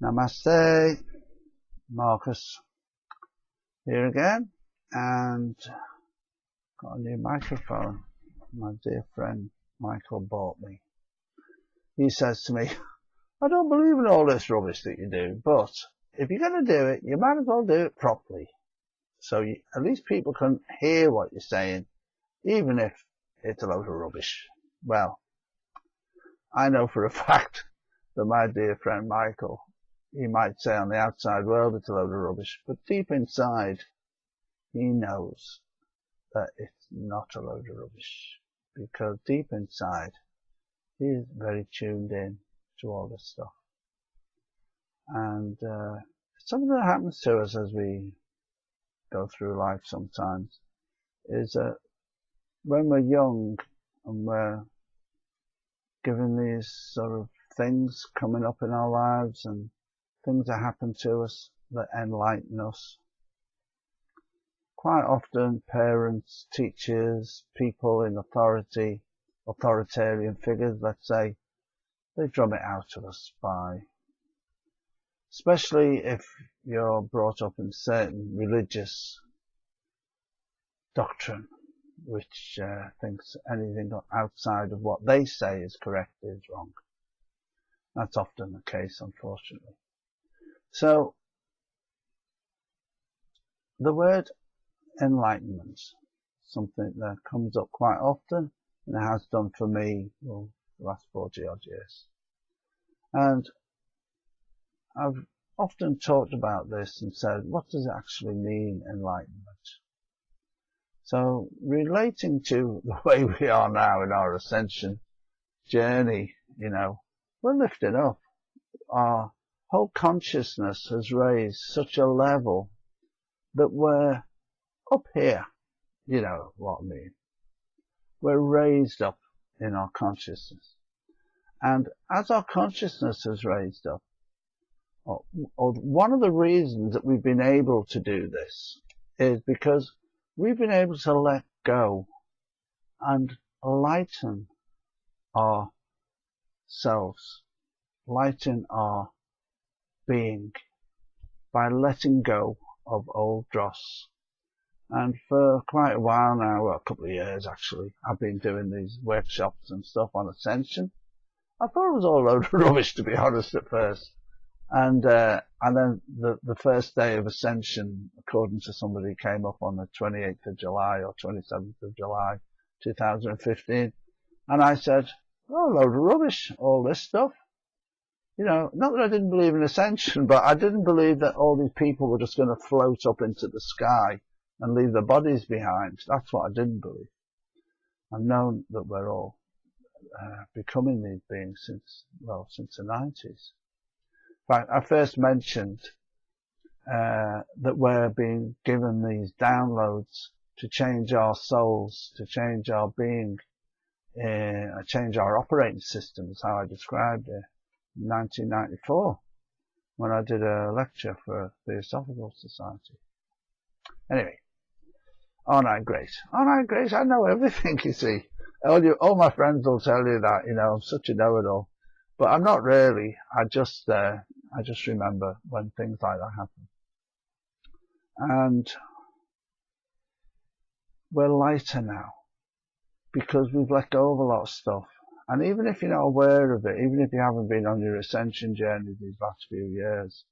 Namaste, Marcus here again, and got a new microphone my dear friend Michael bought me. He says to me, I don't believe in all this rubbish that you do, but if you're going to do it, you might as well do it properly. So at least people can hear what you're saying, even if it's a load of rubbish. Well, I know for a fact that my dear friend Michael, he might say on the outside world it's a load of rubbish, but deep inside, he knows that it's not a load of rubbish, because deep inside, he is very tuned in to all this stuff. And something that happens to us as we go through life sometimes is that when we're young and we're given these sort of things coming up in our lives and things that happen to us that enlighten us, quite often parents, teachers, people in authority, authoritarian figures, let's say, they drum it out of us by, especially if you're brought up in certain religious doctrine, which thinks anything outside of what they say is correct is wrong. That's often the case, unfortunately. So, the word enlightenment, something that comes up quite often, and it has done for me, well, the last 40 odd years. And I've often talked about this and said, what does it actually mean, enlightenment? So, relating to the way we are now in our ascension journey, we're lifting up. Our whole consciousness has raised such a level that we're up here, you know what I mean. We're raised up in our consciousness. And as our consciousness has raised up, or one of the reasons that we've been able to do this is because we've been able to let go and lighten ourselves, lighten our being by letting go of old dross. And for quite a while now, well, a couple of years actually, I've been doing these workshops and stuff on Ascension. I thought it was all a load of rubbish, to be honest, at first. And then the first day of Ascension, according to somebody, came up on the 28th of July or 27th of July, 2015. And I said, oh, a load of rubbish, all this stuff. Not that I didn't believe in Ascension, but I didn't believe that all these people were just going to float up into the sky and leave their bodies behind. That's what I didn't believe. I've known that we're all becoming these beings since the 90s. In fact, I first mentioned that we're being given these downloads to change our souls, to change our being, change our operating system, is how I described it, in 1994, when I did a lecture for a Theosophical Society. Anyway, aren't I great? Aren't I great? I know everything, you see. All my friends will tell you that, I'm such a know-it-all. But I'm not really. I just remember when things like that happen. And we're lighter now because we've let go of a lot of stuff. And even if you're not aware of it, even if you haven't been on your ascension journey these last few years,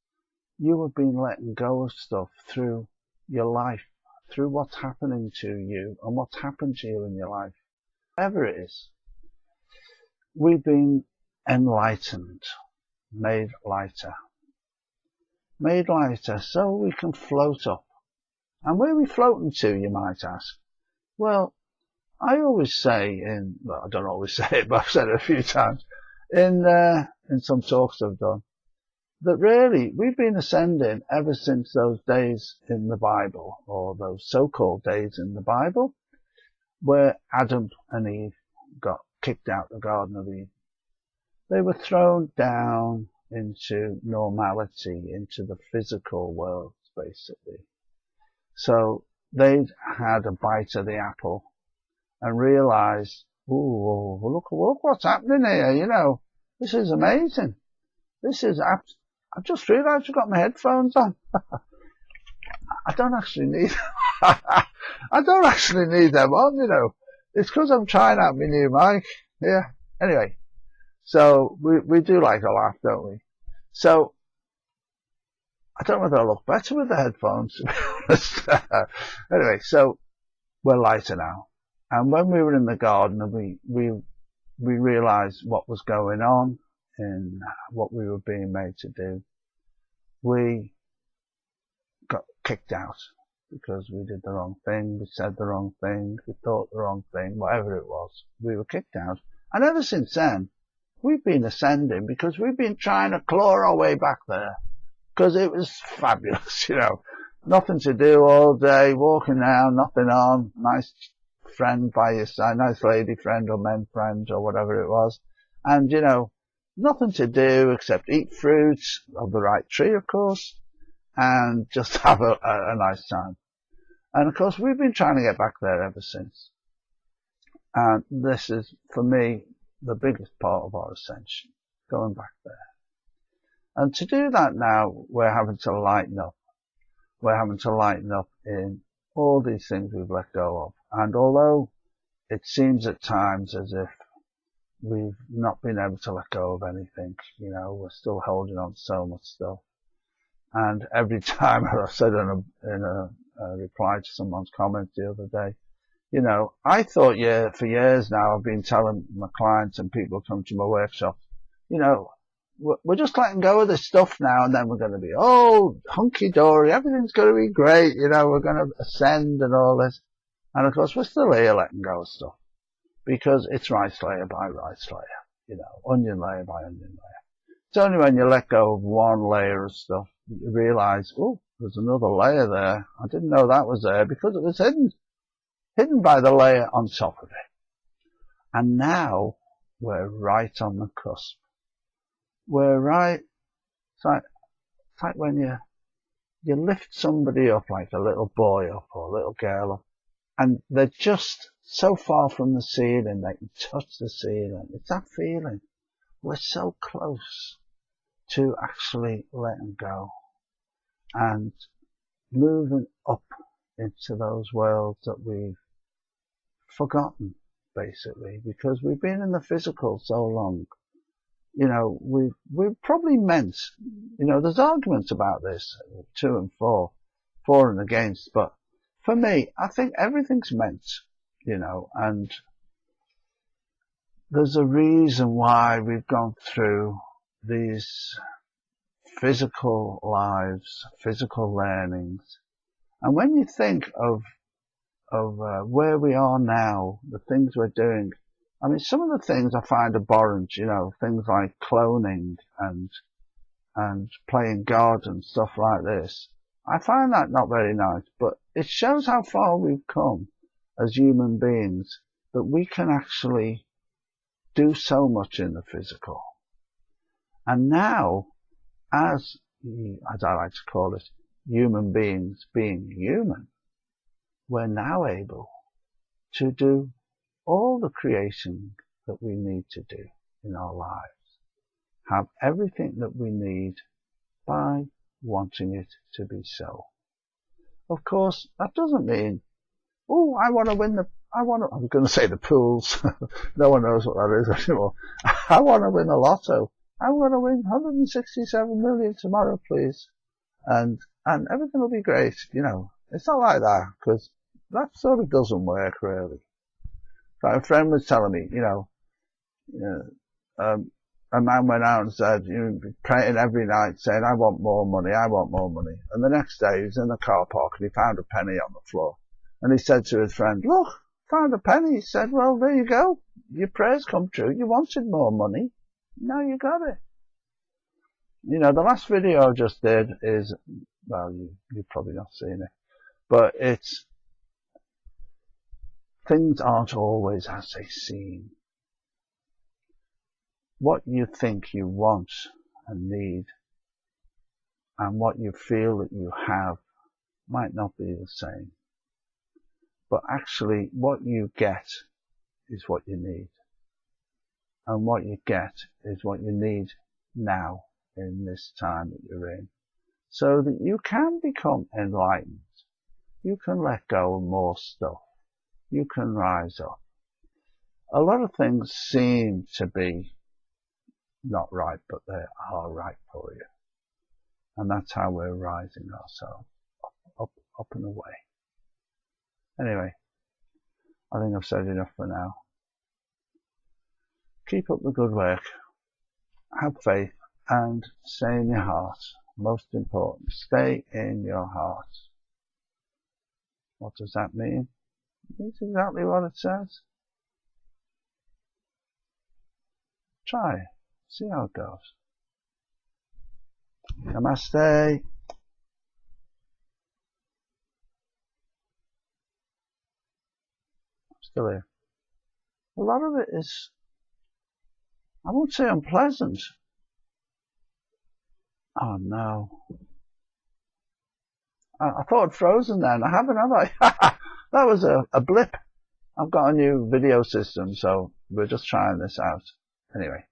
you have been letting go of stuff through your life, through what's happening to you and what's happened to you in your life. Whatever it is, we've been enlightened, made lighter. Made lighter so we can float up. And where are we floating to, you might ask? Well, I always say I don't always say it, but I've said it a few times, in some talks I've done, that really we've been ascending ever since those days in the Bible, or those so-called days in the Bible, where Adam and Eve got kicked out of the Garden of Eden. They were thrown down into normality, into the physical world, basically. So they'd had a bite of the apple and realized, look what's happening here, this is amazing. This is I just realised I've got my headphones on. I don't actually need I don't actually need them on, you know. It's because I'm trying out my new mic. Yeah. Anyway, so we do like a laugh, don't we? So I don't know whether I look better with the headphones, to be honest. Anyway, so we're lighter now. And when we were in the garden and we realised what was going on in what we were being made to do, we got kicked out because we did the wrong thing, we said the wrong thing, we thought the wrong thing, whatever it was. We were kicked out. And ever since then, we've been ascending because we've been trying to claw our way back there. Because it was fabulous, you know. Nothing to do all day, walking around, nothing on, nice friend by your side, nice lady friend or men friend or whatever it was. And, you know, nothing to do except eat fruits of the right tree, of course, and just have a nice time. And of course, we've been trying to get back there ever since. And this is, for me, the biggest part of our ascension, going back there. And to do that now, we're having to lighten up. We're having to lighten up in all these things we've let go of. And although it seems at times as if we've not been able to let go of anything, you know, we're still holding on to so much stuff. And every time, as I said in a reply to someone's comment the other day, you know, I thought, yeah, for years now, I've been telling my clients and people who come to my workshops, you know, we're just letting go of this stuff now, and then we're going to be, oh, hunky-dory, everything's going to be great, you know, we're going to ascend and all this. And of course, we're still here letting go of stuff, because it's rice layer by rice layer, you know, onion layer by onion layer. It's only when you let go of one layer of stuff that you realise, oh, there's another layer there. I didn't know that was there because it was hidden by the layer on top of it. And now we're right on the cusp. We're right, it's like when you lift somebody up, like a little boy up or a little girl up, and they're just so far from the ceiling, they can touch the ceiling. It's that feeling. We're so close to actually letting go and moving up into those worlds that we've forgotten, basically, because we've been in the physical so long. You know, we've probably meant, you know, there's arguments about this, 2 and 4, for and against, but for me, I think everything's meant, you know, and there's a reason why we've gone through these physical lives, physical learnings. And when you think of where we are now, the things we're doing, I mean, some of the things I find abhorrent, you know, things like cloning and playing God and stuff like this. I find that not very nice, but it shows how far we've come as human beings, that we can actually do so much in the physical. And now, as I like to call it, human beings being human, we're now able to do all the creation that we need to do in our lives, have everything that we need by wanting it to be so. Of course, that doesn't mean, oh, I was going to say the pools. No one knows what that is anymore. I want to win the lotto. I want to win 167 million tomorrow, please. And everything will be great. You know, it's not like that, because that sort of doesn't work, really. Like a friend was telling me, a man went out and said, praying every night saying, I want more money, I want more money. And the next day he was in the car park and he found a penny on the floor. And he said to his friend, look, found a penny. He said, well, there you go. Your prayers come true. You wanted more money. Now you got it. You know, the last video I just did is, well, you've probably not seen it, but it's, things aren't always as they seem. What you think you want and need and what you feel that you have might not be the same. But actually, what you get is what you need. And what you get is what you need now in this time that you're in, so that you can become enlightened. You can let go of more stuff. You can rise up. A lot of things seem to be not right, but they are right for you. And that's how we're rising ourselves up and away. Anyway, I think I've said enough for now. Keep up the good work. Have faith and stay in your heart. Most important, stay in your heart. What does that mean? It means exactly what it says. Try it. See how it goes. Namaste. I'm still here. A lot of it is, I won't say unpleasant. Oh no. I thought I'd frozen then. I haven't, have I? That was a blip. I've got a new video system, so we're just trying this out. Anyway.